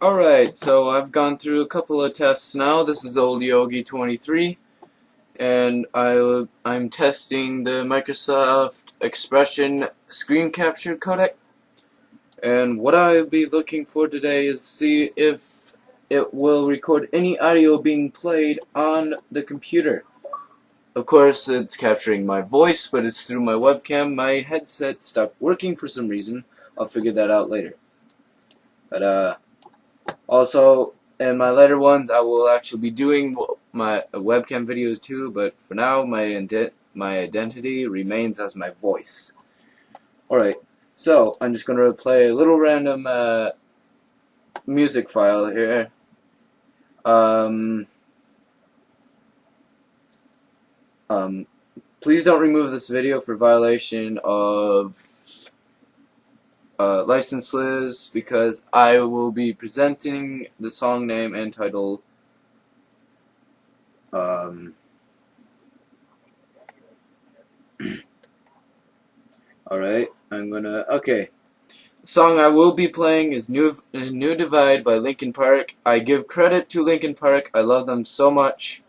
Alright, so I've gone through a couple of tests now. This is Old Yogi 23, and I'm testing the Microsoft Expression screen capture codec. And what I'll be looking for today is see if it will record any audio being played on the computer. Of course, it's capturing my voice, but it's through my webcam. My headset stopped working for some reason. I'll figure that out later. But also, in my later ones, I will actually be doing my webcam videos too, but for now, my identity remains as my voice. Alright, so I'm just going to play a little random music file here. Please don't remove this video for violation of licenses, because I will be presenting the song name and title alright, okay. The song I will be playing is New Divide by Linkin Park. I give credit to Linkin Park. I love them so much.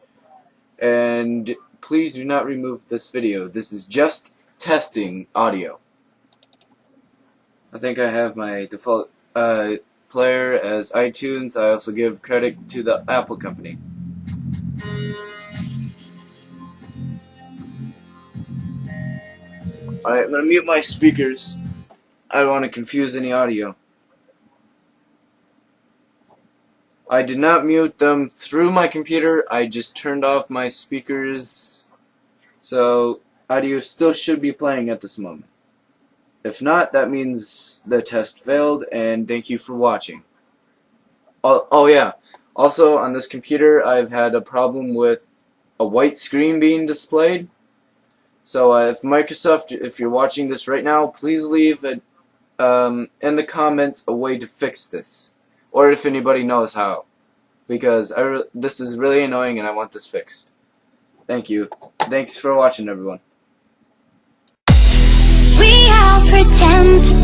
And please do not remove this video. This is just testing audio. I think I have my default player as iTunes. I also give credit to the Apple company. Alright, I'm going to mute my speakers. I don't want to confuse any audio. I did not mute them through my computer. I just turned off my speakers. So audio still should be playing at this moment. If not, that means the test failed, and thank you for watching. Oh yeah, also on this computer I've had a problem with a white screen being displayed. So if Microsoft, if you're watching this right now, please leave in the comments a way to fix this, or if anybody knows how, because this is really annoying and I want this fixed. Thank you. Thanks for watching, everyone. We all pretend